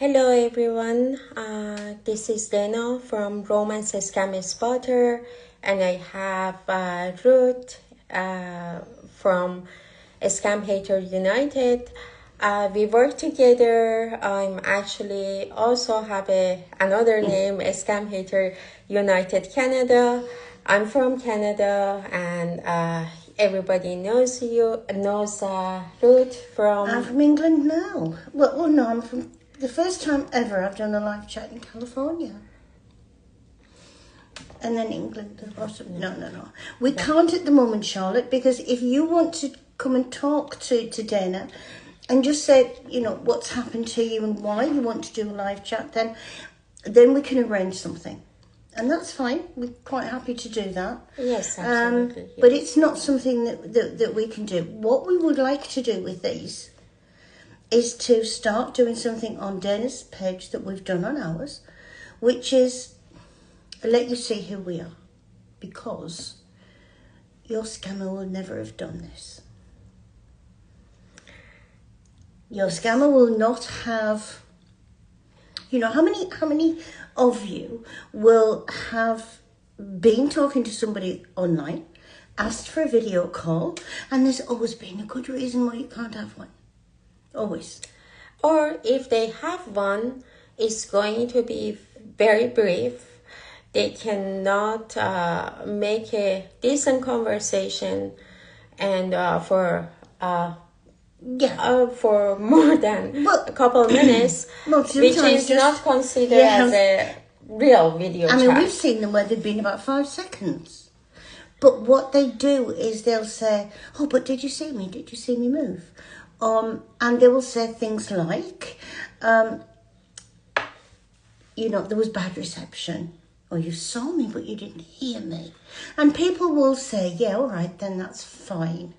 Hello everyone, this is Lena from Romance Scam Spotter, and I have Ruth from Scam Hater United. We work together. I'm actually also have another name, Scam Hater United Canada. I'm from Canada, and everybody knows Ruth from. I'm from England now. Well, no, I'm from the first time ever I've done a live chat in California. And then England. No. We can't at the moment, Charlotte, because if you want to come and talk to Dana and just say, what's happened to you and why you want to do a live chat, then we can arrange something. And that's fine. We're quite happy to do that. Yes, absolutely. Yes. But it's not something that we can do. What we would like to do with these is to start doing something on Dana's page that we've done on ours, which is let you see who we are, because your scammer will never have done this. Your scammer will not have, how many of you will have been talking to somebody online, asked for a video call, and there's always been a good reason why you can't have one. Always. Or if they have one, it's going to be very brief. They cannot make a decent conversation, and for more than a couple minutes, which is not considered as a real video chat. I mean, we've seen them where they've been about 5 seconds. But what they do is they'll say, oh, but did you see me? Did you see me move? And they will say things like, there was bad reception, or you saw me but you didn't hear me. And people will say, yeah, all right, then that's fine.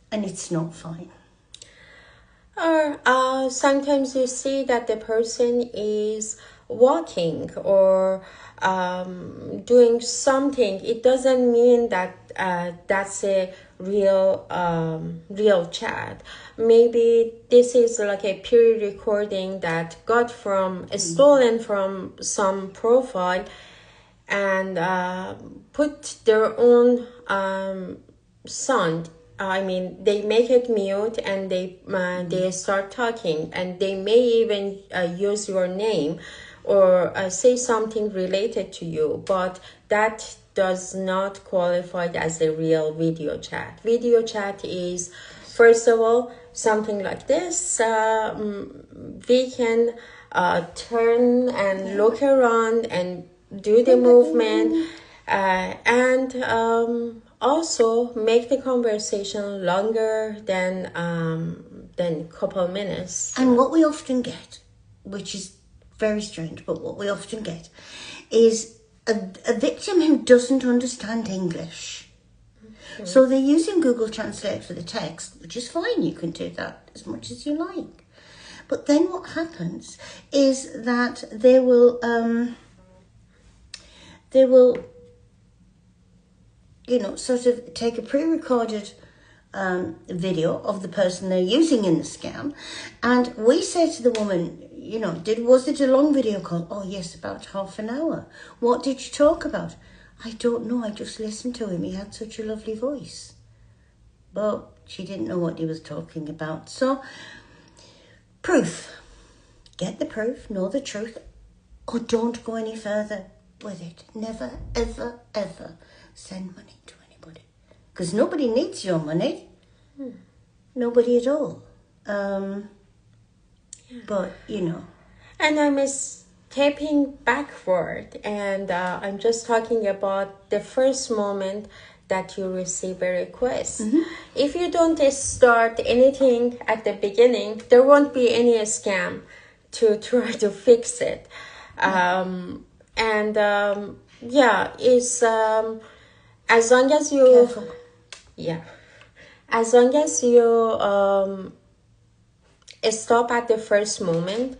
And it's not fine. Or sometimes you see that the person is walking or doing something. It doesn't mean that that's a real chat. Maybe this is like a pre-recording that got stolen from some profile, and put their own sound. I mean, they make it mute, and they start talking, and they may even use your name or say something related to you, but that does not qualify as a real video chat. Video chat is, first of all, something like this. We can turn and look around and do the movement, and also make the conversation longer than a couple minutes. And what we often get, which is very strange, but what we often get is a victim who doesn't understand English. Mm-hmm. So they're using Google Translate for the text, which is fine. You can do that as much as you like. But then what happens is that they will sort of take a pre-recorded video of the person they're using in the scam, and we say to the woman, was it a long video call? Oh yes, about half an hour. What did you talk about? I don't know, I just listened to him, he had such a lovely voice. But she didn't know what he was talking about. So, proof. Get the proof, know the truth, or don't go any further with it. Never, ever, ever send money to anybody, because nobody needs your money. Nobody at all. But and I'm stepping backward, and I'm just talking about the first moment that you receive a request. Mm-hmm. If you don't start anything at the beginning, there won't be any scam to try to fix it. It's as long as you careful. As long as you stop at the first moment,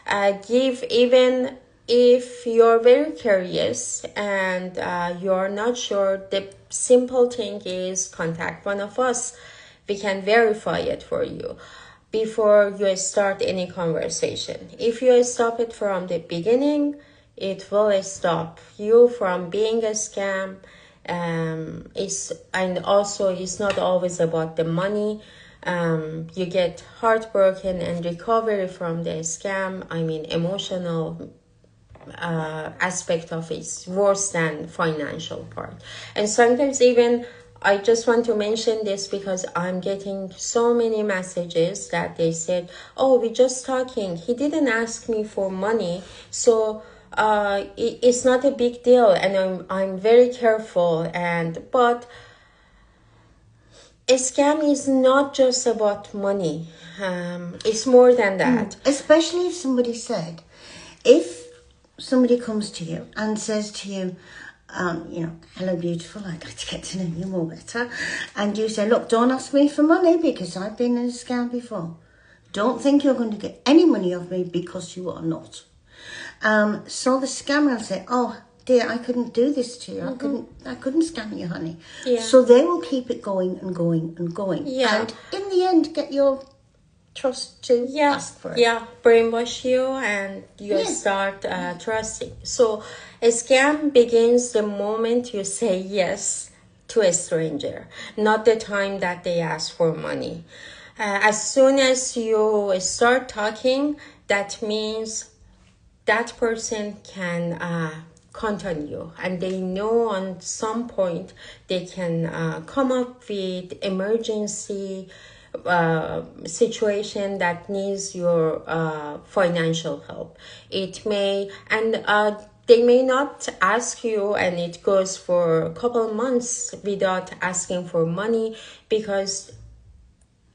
even if you're very curious and you're not sure, the simple thing is contact one of us. We can verify it for you. before you start any conversation. If you stop it from the beginning, it will stop you from being a scam. And also it's not always about the money. You get heartbroken and recovery from the scam. I mean, emotional aspect of it is worse than financial part. And sometimes even I just want to mention this because I'm getting so many messages that they said, oh, we're just talking, he didn't ask me for money, so it's not a big deal, and I'm very careful. But a scam is not just about money. It's more than that. Especially if somebody said, if somebody comes to you and says to you, hello, beautiful, I'd like to get to know you more better. And you say, look, don't ask me for money because I've been in a scam before. Don't think you're going to get any money off me because you are not. So the scammer will say, oh, dear, I couldn't do this to you. I couldn't scam you, honey. Yeah. So they will keep it going and going and going. Yeah. And in the end, get your trust to ask for it. Yeah, brainwash you and you start trusting. So a scam begins the moment you say yes to a stranger, not the time that they ask for money. As soon as you start talking, that means that person can count on you, and they know on some point they can come up with emergency situation that needs your financial help. It may, and they may not ask you, and it goes for a couple months without asking for money, because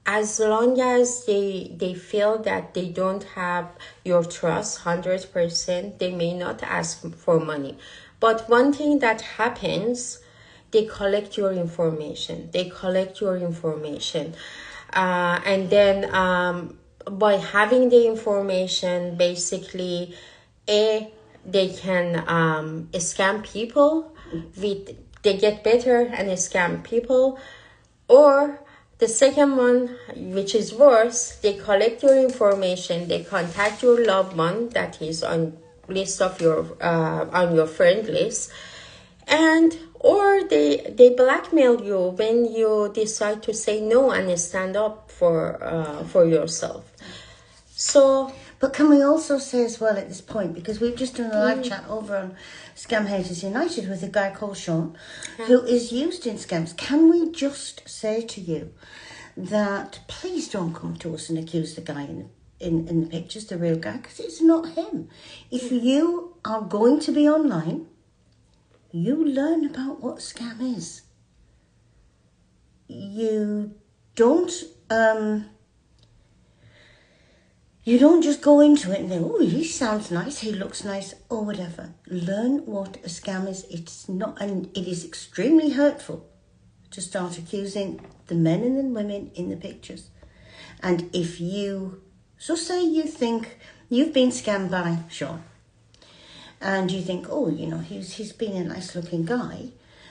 as long as they feel that they don't have your trust 100%, they may not ask for money. But one thing that happens, they collect your information. And then by having the information, basically, they can scam people. They get better and scam people. Or the second one, which is worse, they collect your information, they contact your loved one that is on list of your on your friend list, and or they blackmail you when you decide to say no and stand up for yourself. So, but can we also say as well at this point, because we've just done a live chat over on Scam Haters United with a guy called Sean, who is used in scams. Can we just say to you that please don't come to us and accuse the guy in the pictures, the real guy, because it's not him. If you are going to be online, you learn about what scam is. You don't just go into it and think, oh, he sounds nice, he looks nice, or whatever. Learn what a scam is. It's not, and it is extremely hurtful to start accusing the men and the women in the pictures. And if you, so say you think you've been scammed by Sean, and you think, oh, he's been a nice looking guy,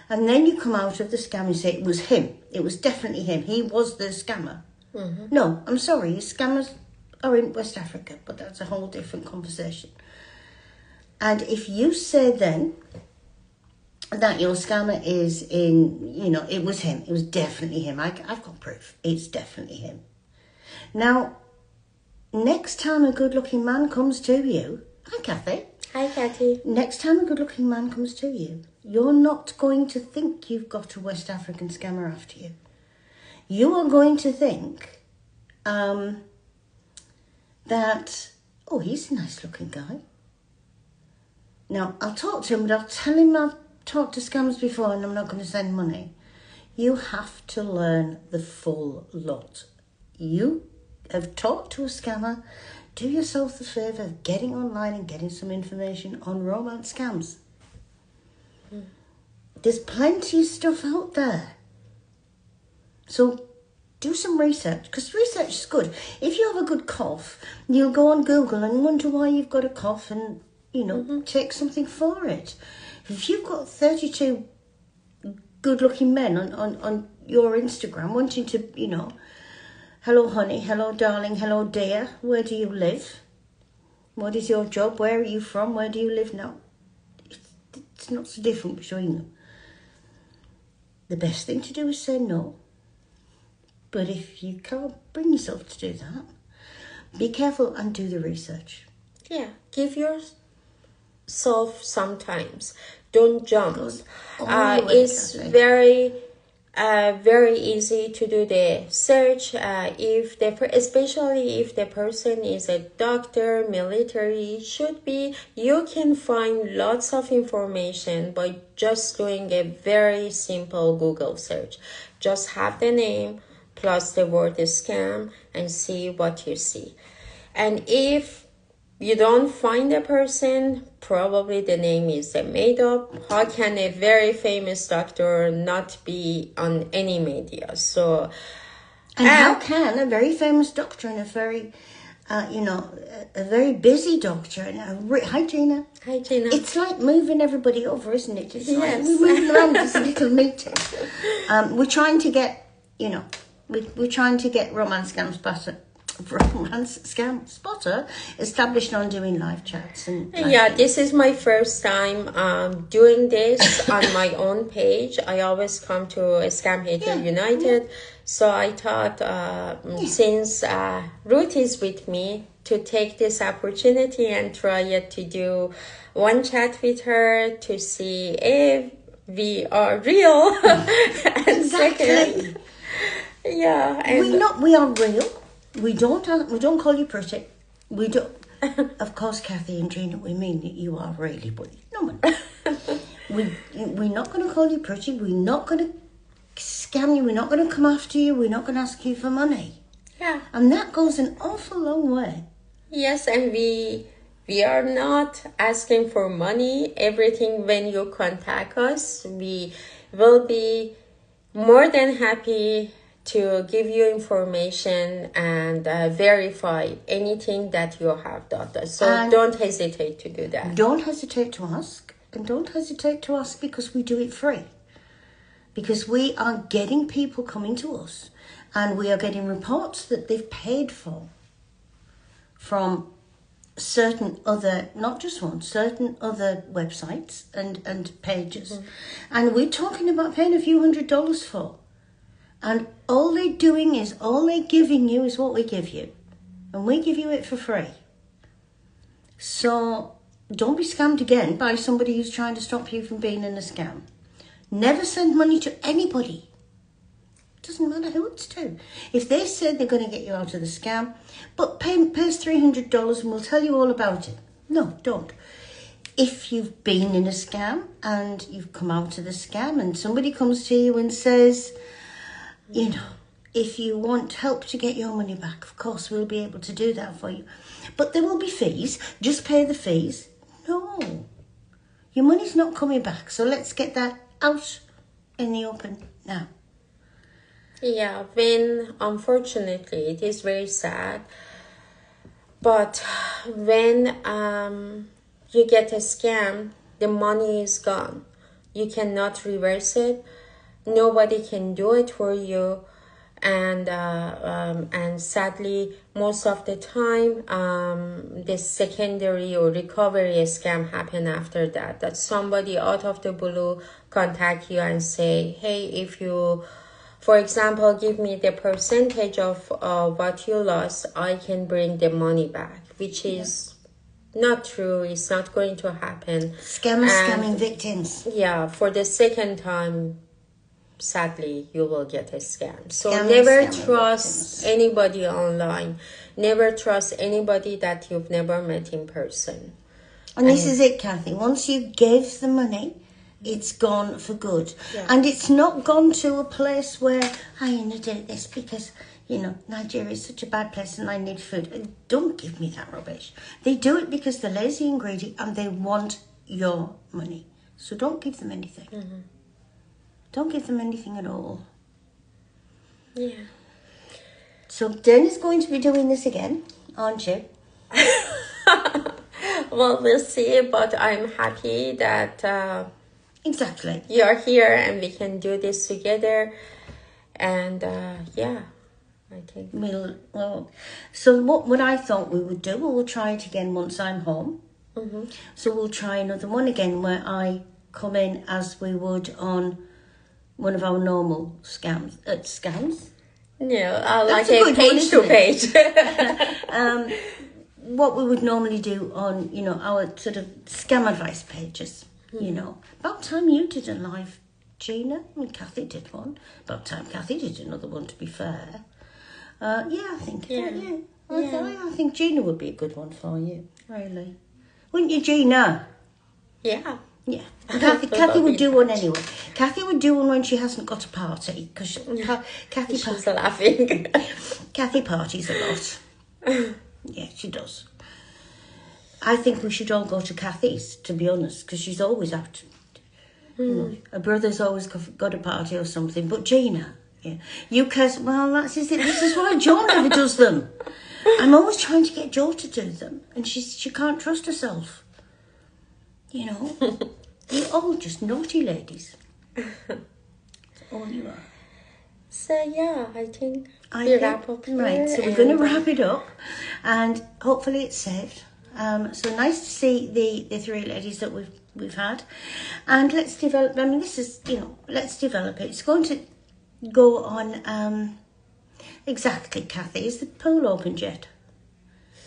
and then you come out of the scam and say it was him. It was definitely him. He was the scammer. Mm-hmm. No, I'm sorry, scammers are in West Africa, but that's a whole different conversation. And if you say then that your scammer is it was him, it was definitely him, I've got proof, it's definitely him. Now, next time a good-looking man comes to you, hi Kathy. Hi Kathy. Next time a good-looking man comes to you, you're not going to think you've got a West African scammer after you. You are going to think that, oh, he's a nice-looking guy. Now, I'll talk to him, but I'll tell him I've talked to scammers before and I'm not going to send money. You have to learn the full lot. You have talked to a scammer. Do yourself the favour of getting online and getting some information on romance scams. There's plenty of stuff out there. So do some research, because research is good. If you have a good cough, you'll go on Google and wonder why you've got a cough and, take something for it. If you've got 32 good-looking men on your Instagram wanting to, hello honey, hello darling, hello dear, where do you live? What is your job? Where are you from? Where do you live now? It's not so different between them. The best thing to do is say no. But if you can't bring yourself to do that, be careful and do the research. Yeah, give yourself some times. Don't jump. It's very easy to do the search. Especially if the person is a doctor, military, should be. You can find lots of information by just doing a very simple Google search. Just have the name plus the word scam and see what you see. And if you don't find a person, probably the name is made up. How can a very famous doctor not be on any media? So, and how can a very famous doctor and a very, a very busy doctor and hi Gina. Hi Gina. It's like moving everybody over, isn't it? It's like we're moving around this little meeting. We're trying to get, we're trying to get Romance Scam Spotter established on doing live chats and this is my first time doing this on my own page. I always come to Scam Hater United, so I thought since Ruth is with me, to take this opportunity and try it to do one chat with her to see if we are real. And second, and we are real. We don't call you pretty. We don't. Of course, Kathy and Gina, we mean that you are really pretty. No, we're not going to call you pretty. We're not going to scam you. We're not going to come after you. We're not going to ask you for money. Yeah. And that goes an awful long way. Yes, and we are not asking for money. Everything when you contact us, we will be more than happy to give you information and verify anything that you have done. So don't hesitate to do that. Don't hesitate to ask. And don't hesitate to ask because we do it free. Because we are getting people coming to us and we are getting reports that they've paid for from certain other, not just one, certain other websites and pages. Mm-hmm. And we're talking about paying a few $100s for. And all they're giving you is what we give you. And we give you it for free. So don't be scammed again by somebody who's trying to stop you from being in a scam. Never send money to anybody. Doesn't matter who it's to. If they said they're going to get you out of the scam, but pay us $300 and we'll tell you all about it. No, don't. If you've been in a scam and you've come out of the scam and somebody comes to you and says, if you want help to get your money back, of course, we'll be able to do that for you. But there will be fees. Just pay the fees. No. Your money's not coming back. So let's get that out in the open now. Yeah, unfortunately, it is very sad. But when you get a scam, the money is gone. You cannot reverse it. Nobody can do it for you, and sadly, most of the time, the secondary or recovery scam happen after that. That somebody out of the blue contact you and say, "Hey, if you, for example, give me the percentage of what you lost, I can bring the money back," which is not true. It's not going to happen. Scamming victims. Yeah, for the second time, sadly, you will get a scam. So never trust anybody online. Never trust anybody that you've never met in person. And this is it, Kathy. Once you give the money, it's gone for good. Yeah. And it's not gone to a place where, I did this because, Nigeria is such a bad place and I need food. And don't give me that rubbish. They do it because they're lazy and greedy and they want your money. So don't give them anything. Mm-hmm. Don't give them anything at all. Yeah. So Jen is going to be doing this again, aren't you? Well, we'll see, but I'm happy that exactly you're here and we can do this together. And I think. So what I thought we would do, we'll try it again once I'm home. Mm-hmm. So we'll try another one again where I come in as we would on one of our normal scams. Scams? Yeah, That's like a a good one, page isn't to it? page. What we would normally do on, our sort of scam advice pages, About time you did a live, Gina. I mean, Kathy did one. About time Kathy did another one, to be fair. I think. Yeah. Don't you? I think Gina would be a good one for you, really. Wouldn't you, Gina? Yeah. Yeah. Kathy would do one anyway. Kathy would do one when she hasn't got a party, because Kathy She's laughing. Kathy parties a lot. Yeah, she does. I think we should all go to Kathy's, to be honest, because she's always out. Her brother's always got a party or something. But Gina, you curse. Well, that's it. This is why Jo never does them. I'm always trying to get Jo to do them, and she can't trust herself. You're all just naughty ladies. That's all you are. So yeah, I think we wrap up here. Right, so we're going to wrap it up, and hopefully it's saved. So nice to see the three ladies that we've had, and let's develop. I mean, this is let's develop it. It's going to go on exactly. Kathy, is the pool opened yet?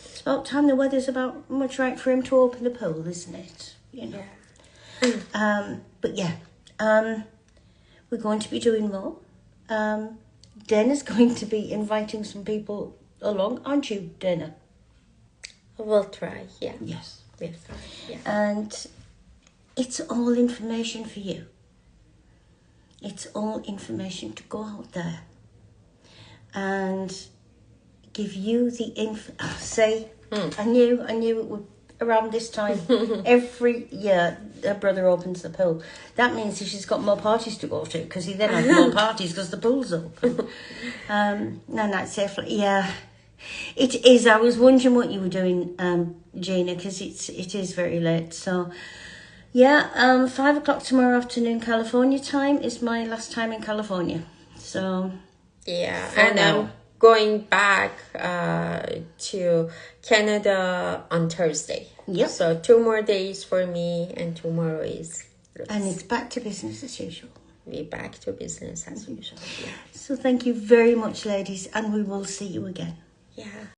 It's about time. The weather's about much right for him to open the pool, isn't it? Yeah. But yeah, we're going to be doing more. Dana's going to be inviting some people along, aren't you, Dana? We'll try, yeah. Yes. We'll try, yeah. And it's all information for you. It's all information to go out there and give you the I knew it would. Around this time, every year, her brother opens the pool. That means she's got more parties to go to, because he then has more parties because the pool's open. No, it's definitely, yeah. It is. I was wondering what you were doing, Gina, because it is very late. So, yeah, 5 o'clock tomorrow afternoon, California time, is my last time in California. So, yeah, and I'm going back to Canada on Thursday. Yep. So 2 more days for me, and tomorrow is... And it's back to business as usual. We're back to business as usual. Yeah. So thank you very much, ladies, and we will see you again. Yeah.